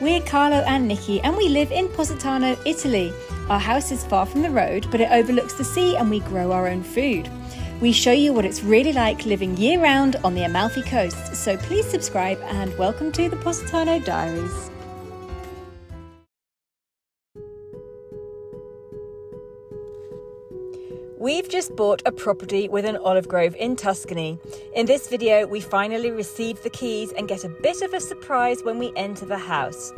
We're Carlo and Nicki and we live in Positano, Italy. Our house is far from the road, but it overlooks the sea and we grow our own food. We show you what it's really like living year-round on the Amalfi Coast, so please subscribe and welcome to the Positano Diaries. We've just bought a property with an olive grove in Tuscany. In this video, we finally received the keys and get a bit of a surprise when we enter the house.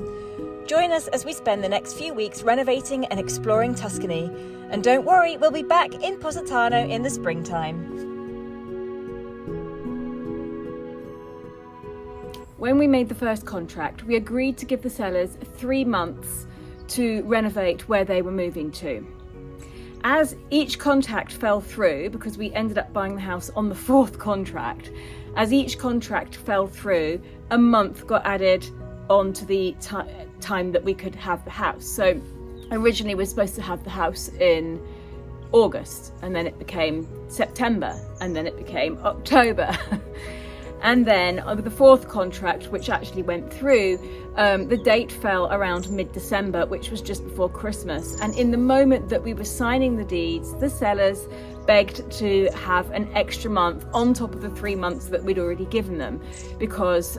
Join us as we spend the next few weeks renovating and exploring Tuscany. And don't worry, we'll be back in Positano in the springtime. When we made the first contract, we agreed to give the sellers 3 months to renovate where they were moving to. As each contract fell through, because we ended up buying the house on the 4th contract, as each contract fell through, a month got added onto the time that we could have the house. So originally we were supposed to have the house in August, and then it became September, and then it became October. And then the 4th contract, which actually went through, the date fell around mid-December, which was just before Christmas. And in the moment that we were signing the deeds, the sellers begged to have an extra month on top of the 3 months that we'd already given them, because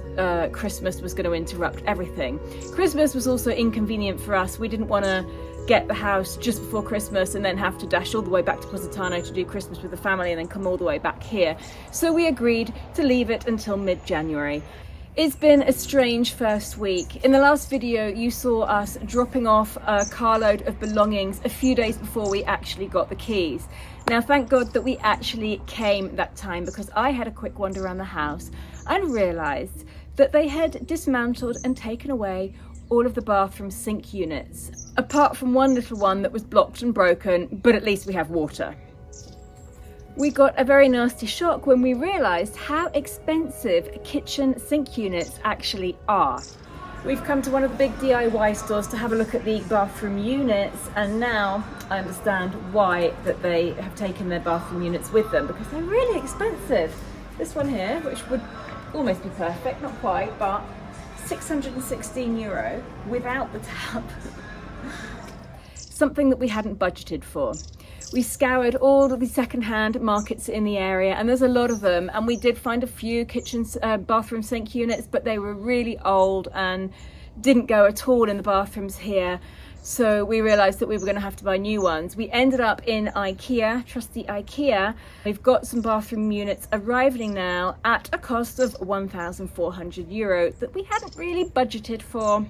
Christmas was going to interrupt everything. Christmas was also inconvenient for us. We didn't want to get the house just before Christmas and then have to dash all the way back to Positano to do Christmas with the family and then come all the way back here. So we agreed to leave it until mid-January. It's been a strange first week. In the last video, you saw us dropping off a carload of belongings a few days before we actually got the keys. Now, thank God that we actually came that time, because I had a quick wander around the house and realised that they had dismantled and taken away all of the bathroom sink units, apart from one little one that was blocked and broken, but at least we have water. We got a very nasty shock when we realised how expensive kitchen sink units actually are. We've come to one of the big DIY stores to have a look at the bathroom units, and now I understand why that they have taken their bathroom units with them, because they're really expensive. This one here, which would almost be perfect, not quite, but €616 without the tap. Something that we hadn't budgeted for. We scoured all of the second-hand markets in the area, and there's a lot of them, and we did find a few bathroom sink units, but they were really old and didn't go at all in the bathrooms here. So we realised that we were going to have to buy new ones. We ended up in IKEA, trusty IKEA. We've got some bathroom units arriving now at a cost of €1,400 that we hadn't really budgeted for.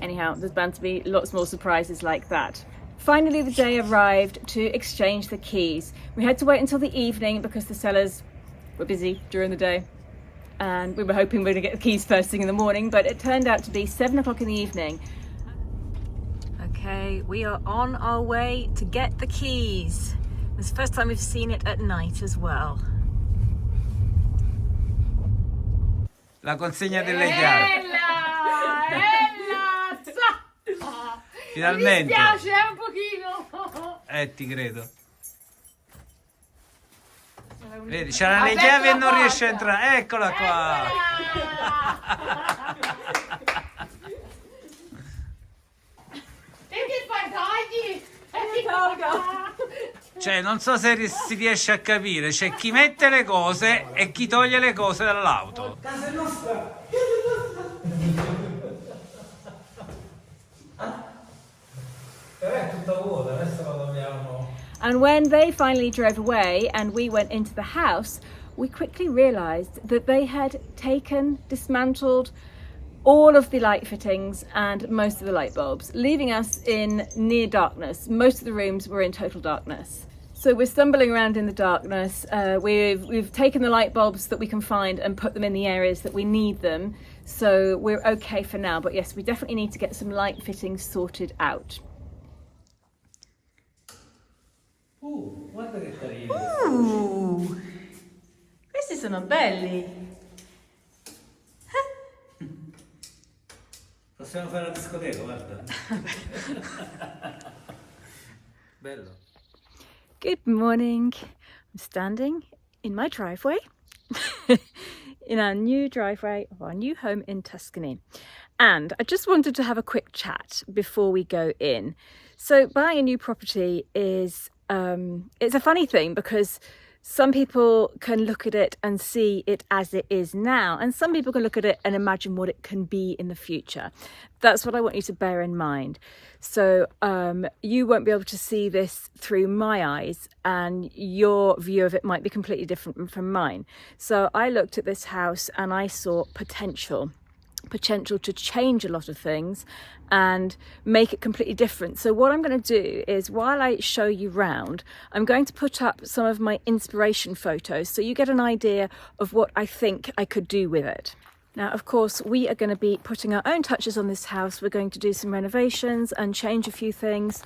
Anyhow, there's bound to be lots more surprises like that. Finally, the day arrived to exchange the keys. We had to wait until the evening because the sellers were busy during the day, and we were hoping we were going to get the keys first thing in the morning, but it turned out to be 7 o'clock in the evening. Okay, we are on our way to get the keys. It's the first time we've seen it at night as well. La consegna delle chiavi. Finalmente. Mi dispiace un pochino. Ti credo. Vedi, c'ha le chiavi e non riesce a entrare. Eccola qua. Perché fai tagli? Cioè, non so se si riesce a capire. C'è chi mette le cose e chi toglie le cose dall'auto. Casa nostra. È tutta vuota, adesso la dobbiamo. And when they finally drove away and we went into the house, we quickly realised that they had dismantled all of the light fittings and most of the light bulbs, leaving us in near darkness. Most of the rooms were in total darkness. So we're stumbling around in the darkness. We've taken the light bulbs that we can find and put them in the areas that we need them. So we're okay for now, but yes, we definitely need to get some light fittings sorted out. Guarda che carini. Questi sono belli. Possiamo fare la discoteca, guarda. Bello. Good morning. I'm standing in my driveway in our new driveway of our new home in Tuscany. And I just wanted to have a quick chat before we go in. So buying a new property is, it's a funny thing because some people can look at it and see it as it is now, and some people can look at it and imagine what it can be in the future. That's what I want you to bear in mind. So you won't be able to see this through my eyes, and your view of it might be completely different from mine. So I looked at this house and I saw potential to change a lot of things and make it completely different. So what I'm going to do is, while I show you round, I'm going to put up some of my inspiration photos so you get an idea of what I think I could do with it. Now, of course, we are going to be putting our own touches on this house. We're going to do some renovations and change a few things,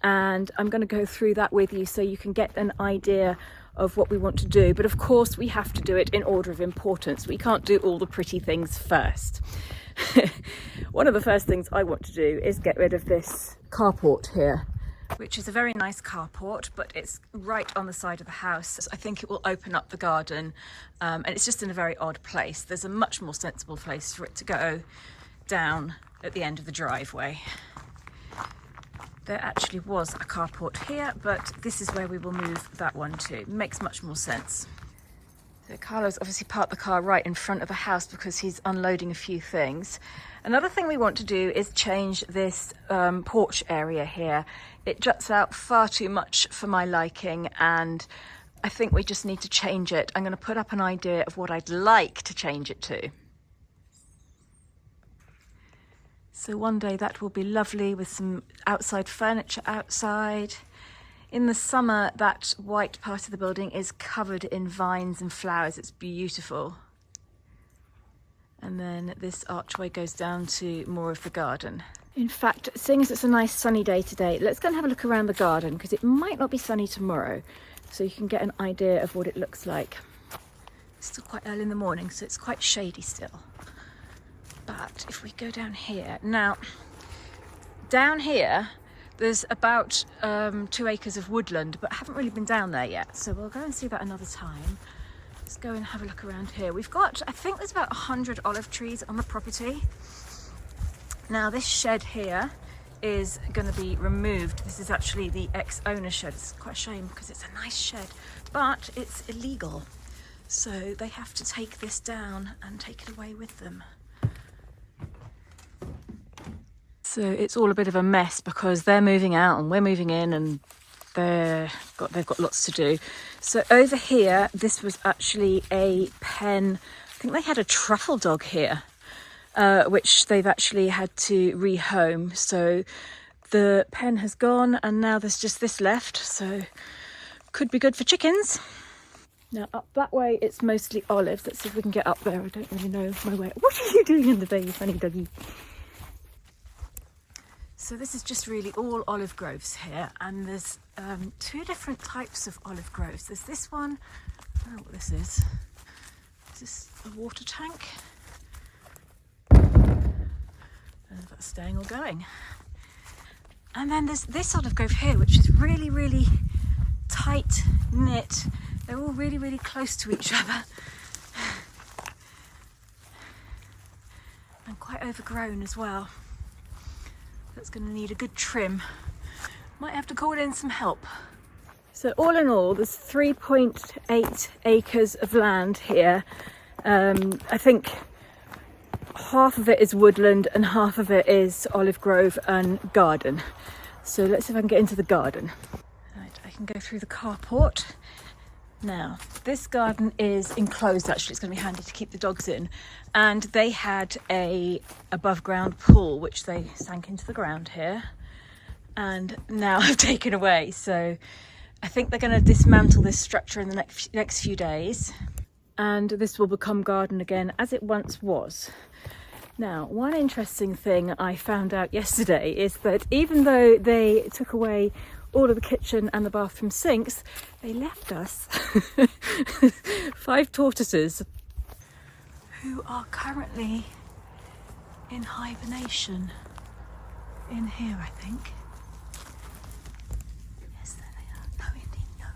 and I'm going to go through that with you so you can get an idea of what we want to do. But of course, we have to do it in order of importance. We can't do all the pretty things first. One of the first things I want to do is get rid of this carport here, which is a very nice carport, but it's right on the side of the house. I think it will open up the garden, and it's just in a very odd place. There's a much more sensible place for it to go down at the end of the driveway. There actually was a carport here, but this is where we will move that one to. It makes much more sense. So Carlo's obviously parked the car right in front of the house because he's unloading a few things. Another thing we want to do is change this porch area here. It juts out far too much for my liking, and I think we just need to change it. I'm going to put up an idea of what I'd like to change it to. So one day that will be lovely with some outside furniture outside. In the summer, that white part of the building is covered in vines and flowers. It's beautiful. And then this archway goes down to more of the garden. In fact, seeing as it's a nice sunny day today, let's go and have a look around the garden, because it might not be sunny tomorrow, so you can get an idea of what it looks like. It's still quite early in the morning, so it's quite shady still. But if we go down here, now down here there's about 2 acres of woodland, but I haven't really been down there yet, so we'll go and see that another time. Let's go and have a look around here. We've got, I think there's about 100 olive trees on the property. Now this shed here is going to be removed. This is actually the ex-owner's shed. It's quite a shame because it's a nice shed, but it's illegal, so they have to take this down and take it away with them. So it's all a bit of a mess because they're moving out and we're moving in, and they've got lots to do. So over here, this was actually a pen. I think they had a truffle dog here, which they've actually had to rehome. So the pen has gone and now there's just this left. So could be good for chickens. Now up that way, it's mostly olives. Let's see if we can get up there. I don't really know my way. What are you doing in the day, you funny doggy? So this is just really all olive groves here, and there's 2 different types of olive groves. There's this one, I don't know what this is. Is this a water tank? I don't know if that's staying or going. And then there's this olive grove here, which is really, really tight knit. They're all really, really close to each other. And quite overgrown as well. That's going to need a good trim. Might have to call in some help. So all in all, there's 3.8 acres of land here. I think half of it is woodland and half of it is olive grove and garden. So let's see if I can get into the garden. Right, I can go through the carport. Now, this garden is enclosed actually. It's going to be handy to keep the dogs in. And they had a above ground pool, which they sank into the ground here. And now have taken away. So I think they're going to dismantle this structure in the next few days. And this will become garden again, as it once was. Now, one interesting thing I found out yesterday is that even though they took away all of the kitchen and the bathroom sinks, they left us 5 tortoises who are currently in hibernation in here, I think. Yes, there they are. No, indeed, no.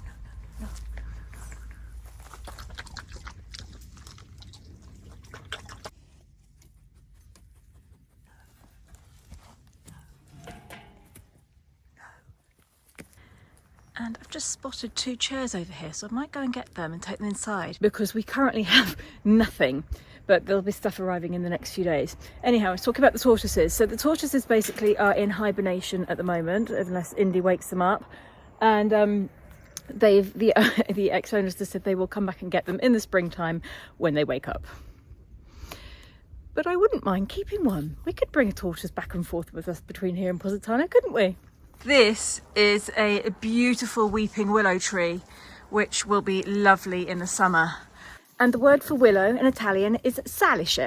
And I've just spotted 2 chairs over here, so I might go and get them and take them inside because we currently have nothing, but there'll be stuff arriving in the next few days. Anyhow, I was talking about the tortoises. So the tortoises basically are in hibernation at the moment, unless Indy wakes them up. And the ex-owners just said they will come back and get them in the springtime when they wake up. But I wouldn't mind keeping one. We could bring a tortoise back and forth with us between here and Positano, couldn't we? This is a beautiful weeping willow tree, which will be lovely in the summer. And the word for willow in Italian is salice.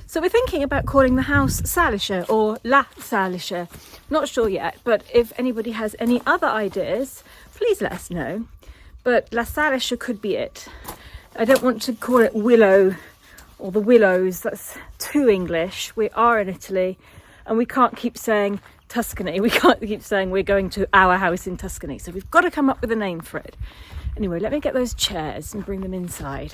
So we're thinking about calling the house Salice or La Salice. Not sure yet, but if anybody has any other ideas, please let us know. But La Salice could be it. I don't want to call it willow or the willows, that's too English. We are in Italy and we can't keep saying Tuscany. We can't keep saying we're going to our house in Tuscany. So we've got to come up with a name for it. Anyway, let me get those chairs and bring them inside.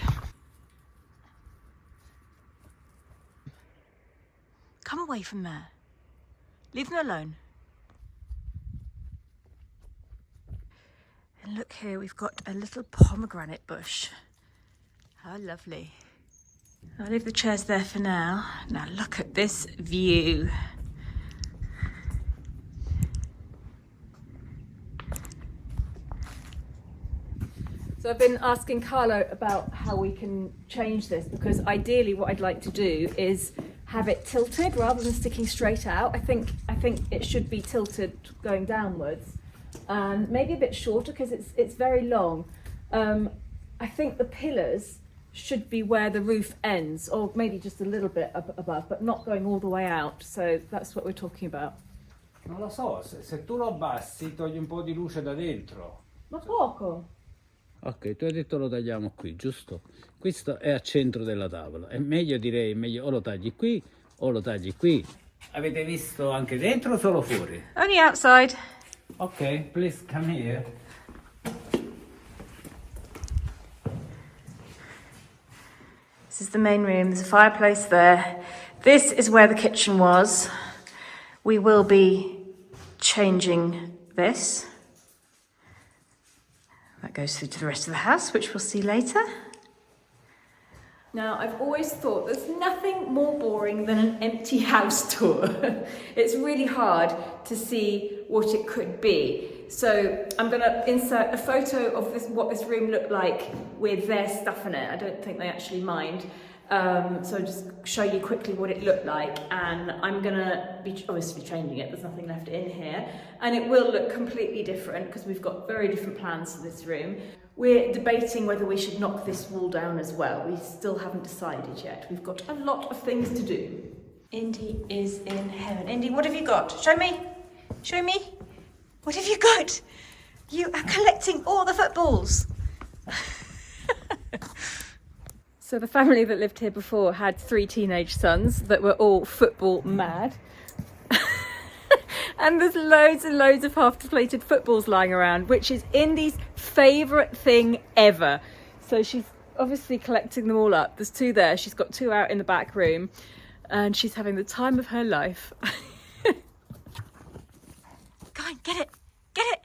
Come away from there. Leave them alone. And look here, we've got a little pomegranate bush. How lovely. I'll leave the chairs there for now. Now look at this view. So I've been asking Carlo about how we can change this, because ideally what I'd like to do is have it tilted rather than sticking straight out. I think it should be tilted going downwards, and maybe a bit shorter because it's very long. I think the pillars should be where the roof ends, or maybe just a little bit above, but not going all the way out. So that's what we're talking about. Non lo so, se tu lo abbassi togli un po' di luce da dentro. Ma poco. Ok, tu hai detto lo tagliamo qui, giusto? Questo è a centro della tavola. È meglio, direi, meglio o lo tagli qui o lo tagli qui. Avete visto anche dentro o solo fuori? Only outside. Ok, please come here. This is the main room. There's a fireplace there. This is where the kitchen was. We will be changing this. That goes through to the rest of the house, which we'll see later. Now, I've always thought there's nothing more boring than an empty house tour. It's really hard to see what it could be. So I'm going to insert a photo of what this room looked like with their stuff in it. I don't think they actually mind. So I'll just show you quickly what it looked like, and I'm going to be obviously changing it. There's nothing left in here, and it will look completely different because we've got very different plans for this room. We're debating whether we should knock this wall down as well. We still haven't decided yet. We've got a lot of things to do. Indy is in heaven. Indy, what have you got? Show me. Show me. What have you got? You are collecting all the footballs. So the family that lived here before had 3 teenage sons that were all football mad. And there's loads and loads of half-deflated footballs lying around, which is Indy's favourite thing ever. So she's obviously collecting them all up. There's 2 there. She's got 2 out in the back room, and she's having the time of her life. Go on, get it. Get it.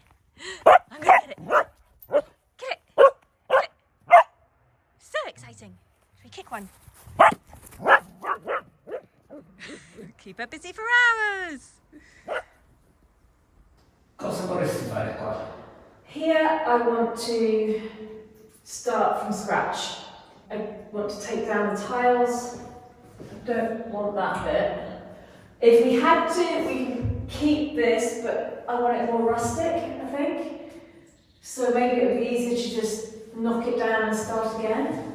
I'm going to get it. Get it. Get it. So exciting. Should we kick one? Keep her busy for hours. Cosa vorresti fare qua? Here I want to start from scratch. I want to take down the tiles. I don't want that bit. If we had to, we can keep this, but I want it more rustic, I think. So maybe it would be easier to just knock it down and start again.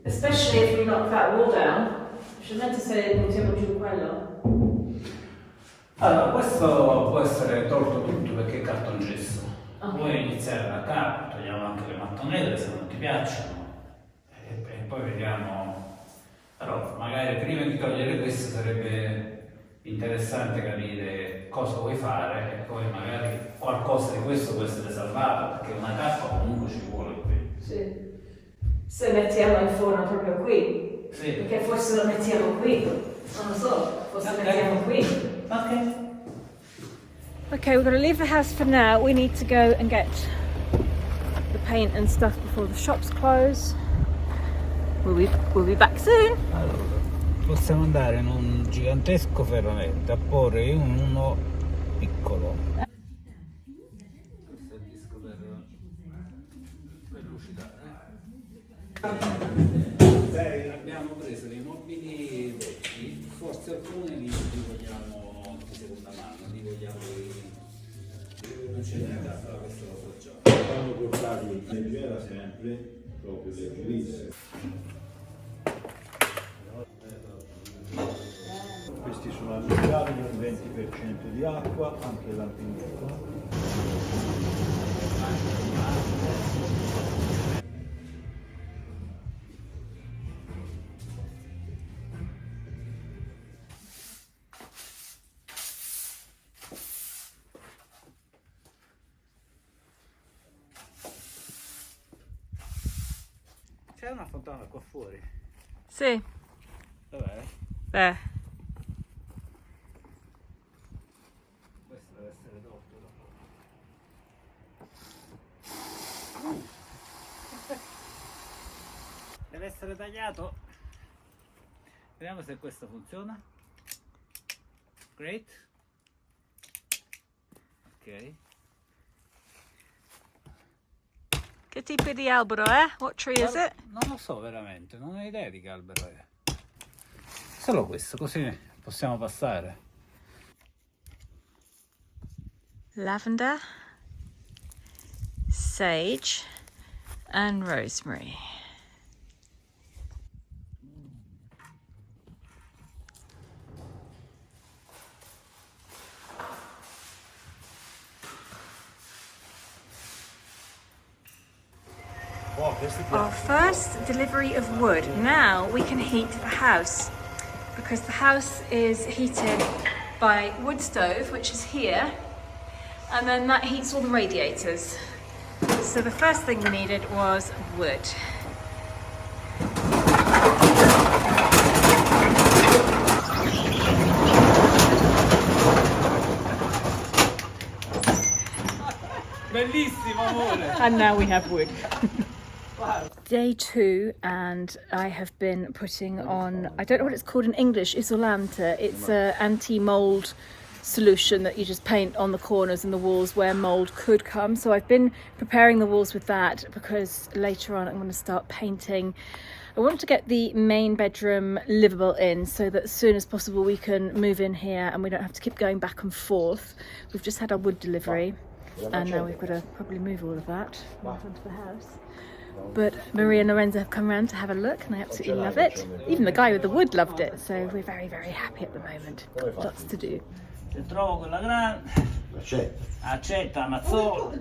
Especially if we knock that wall down. Ci meant to say buttiamo giù quello. Allora, questo può essere tolto tutto perché è cartongesso. Okay. Puoi iniziare da capo, togliamo anche le mattonelle se non ti piacciono e poi vediamo. Però magari prima di togliere questo sarebbe interessante capire cosa vuoi fare e poi magari qualcosa di questo può essere salvato, perché una cappa comunque ci vuole qui. Sì. Se mettiamo il forno proprio qui. Sì. Perché forse lo mettiamo qui. Non lo so, forse lo mettiamo qui. Ok. Okay, we're gonna leave the house for now. We need to go and get the paint and stuff before the shops close. We'll be back soon. Allora, possiamo andare in un gigantesco ferramenta a porre uno piccolo. Questo è il disco per lucidare. Abbiamo preso dei mobili vecchi, forse alcuni li vogliamo di seconda mano, li vogliamo non c'è niente, però questo lo so già. Vanno portati leggera sempre, proprio leggerissimo. Questi sono allungati con il 20% di acqua, anche l'ampinetto. C'è una fontana qua fuori. Sì. Dov'è? There. Questo deve essere dopo. Deve essere tagliato. Vediamo se questo funziona. Great. Ok. Che tipo di albero è? What tree is it? Non lo so veramente, non ho idea di che albero è. Solo questo, così possiamo passare. Lavender, sage and rosemary. Our first delivery of wood. Now we can heat the house because the house is heated by wood stove, which is here, and then that heats all the radiators. So the first thing we needed was wood. Bellissimo amore! And now we have wood. Day 2, and I have been putting on, I don't know what it's called in English, isolante. It's an anti-mold solution that you just paint on the corners and the walls where mold could come. So I've been preparing the walls with that because later on I'm going to start painting. I want to get the main bedroom livable in so that as soon as possible we can move in here and we don't have to keep going back and forth. We've just had our wood delivery and now we've got to probably move all of that onto the house. But Maria and Lorenzo have come around to have a look and they absolutely love it. Even the guy with the wood loved it, so we're very, very happy at the moment. Got lots to do. Se trovo quella grande, accetta, ammazzò,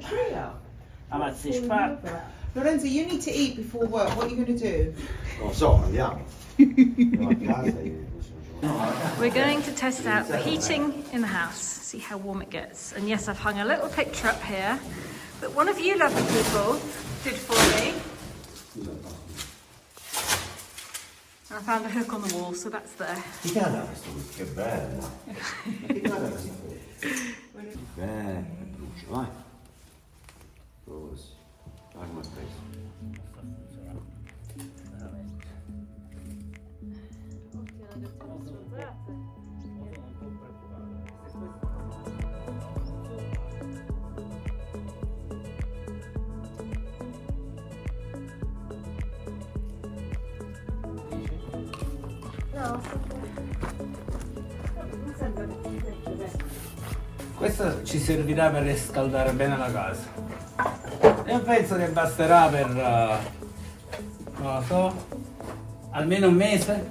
ammazzi spacca. Lorenzo, you need to eat before work. What are you going to do? Non so, andiamo. We're going to test out the heating in the house, see how warm it gets. And yes, I've hung a little picture up here that one of you lovely people did for me. And I found a hook on the wall, so that's there. Che bella. Bene, brucio, vai. Così. Vai come preso. Questo ci servirà per riscaldare bene la casa. Io penso che basterà per, non lo so, almeno un mese.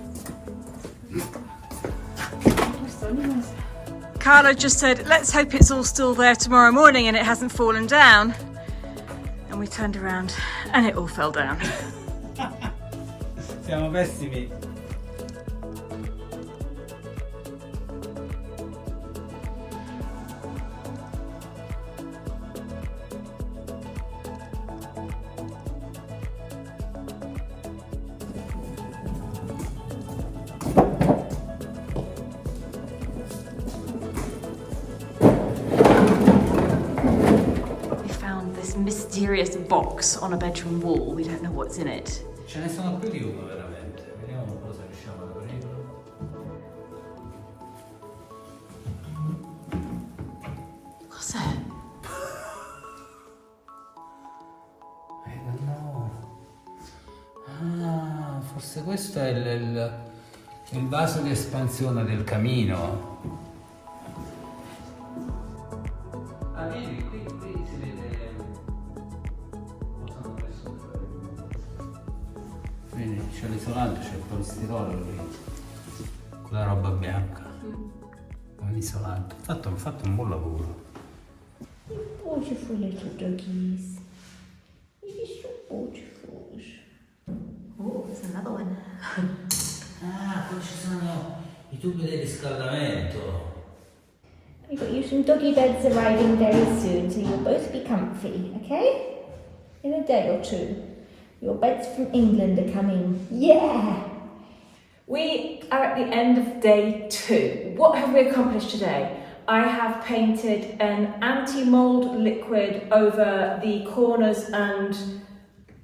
Carlo just said, let's hope it's all still there tomorrow morning and it hasn't fallen down. And we turned around and it all fell down. Siamo pessimi. this mysterious box on a bedroom wall. We don't know what's in it. Ce ne sono più di uno veramente. Vediamo un po' se riusciamo ad aprirlo. Cos'è? No. Ah, forse questo è il vaso di espansione del camino. Ah, vedi, qui si vede. Vedi, c'è l'isolante, c'è il polistirolo lì. Quella roba bianca. È un isolante. Ho fatto un buon lavoro. Beautiful little doggies. You're so beautiful. Oh, there's another one. Ah, qua ci sono i tubi di riscaldamento. We've got you some doggy beds arriving very soon, so you'll both be comfy, okay? In a day or two. Your beds from England are coming. Yeah! We are at the end of day 2. What have we accomplished today? I have painted an anti-mold liquid over the corners and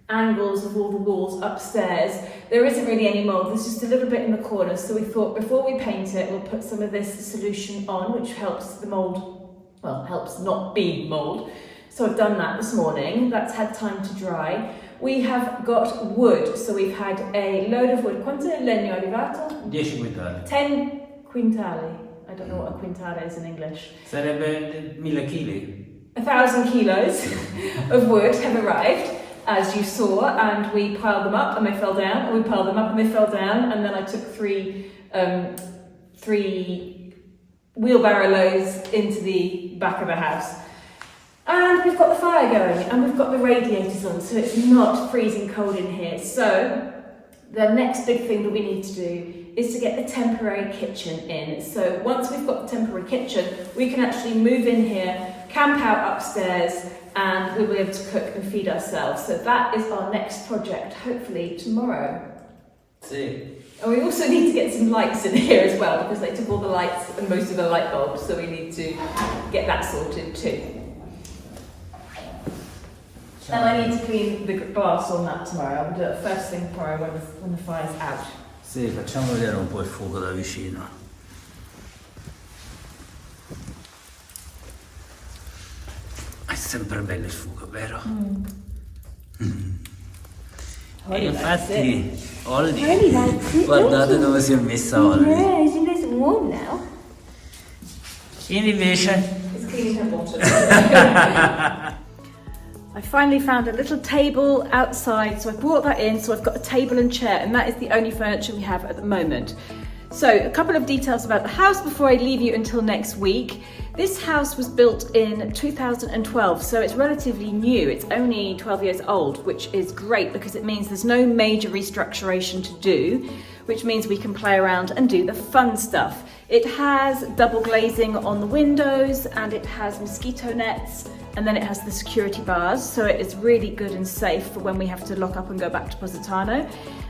angles of all the walls upstairs. There isn't really any mold, there's just a little bit in the corners, so we thought before we paint it we'll put some of this solution on, which helps the mold, well, helps not be mold. So I've done that this morning, that's had time to dry. We have got wood, so we've had a load of wood. Quanto legno è arrivato? 10 quintali. 10 quintali. I don't know what a quintale is in English. Sarebbe 1000 chili. 1,000 kilos of wood have arrived, as you saw, and we piled them up and they fell down, and we piled them up and they fell down, and then I took three wheelbarrow loads into the back of the house. And we've got the fire going, and we've got the radiators on, so it's not freezing cold in here. So the next big thing that we need to do is to get the temporary kitchen in. So once we've got the temporary kitchen, we can actually move in here, camp out upstairs, and we'll be able to cook and feed ourselves. So that is our next project, hopefully tomorrow. Sì. And we also need to get some lights in here as well, because they took all the lights and most of the light bulbs, so we need to get that sorted too. And I need to clean the glass on that tomorrow. I'll do it first thing tomorrow when the fire's out. Sì, facciamo vedere un po' il fuoco da vicino. È sempre bello il fuoco, vero? E infatti, Holly, guardate dove si è messa Holly. Yeah, isn't it warm now? Invece, It's cleaning her bottom. I finally found a little table outside, so I brought that in, so I've got a table and chair, and that is the only furniture we have at the moment. So a couple of details about the house before I leave you until next week. This house was built in 2012, so it's relatively new. It's only 12 years old, which is great because it means there's no major restructuration to do, which means we can play around and do the fun stuff. It has double glazing on the windows, and it has mosquito nets, and then it has the security bars, so it is really good and safe for when we have to lock up and go back to Positano.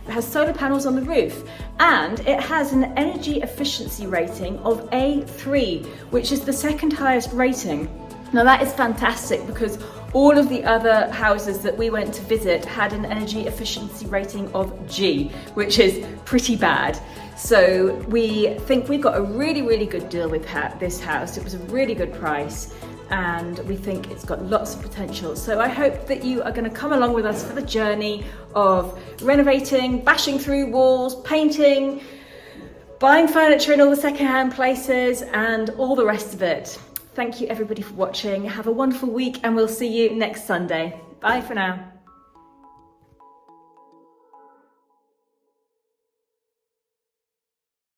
It has solar panels on the roof, and it has an energy efficiency rating of A3, which is the second highest rating. Now that is fantastic because all of the other houses that we went to visit had an energy efficiency rating of G, which is pretty bad. So we think we got a really, really good deal with this house. It was a really good price, and we think it's got lots of potential. So I hope that you are going to come along with us for the journey of renovating, bashing through walls, painting, buying furniture in all the secondhand places, and all the rest of it. Thank you everybody for watching. Have a wonderful week, and we'll see you next Sunday. Bye for now.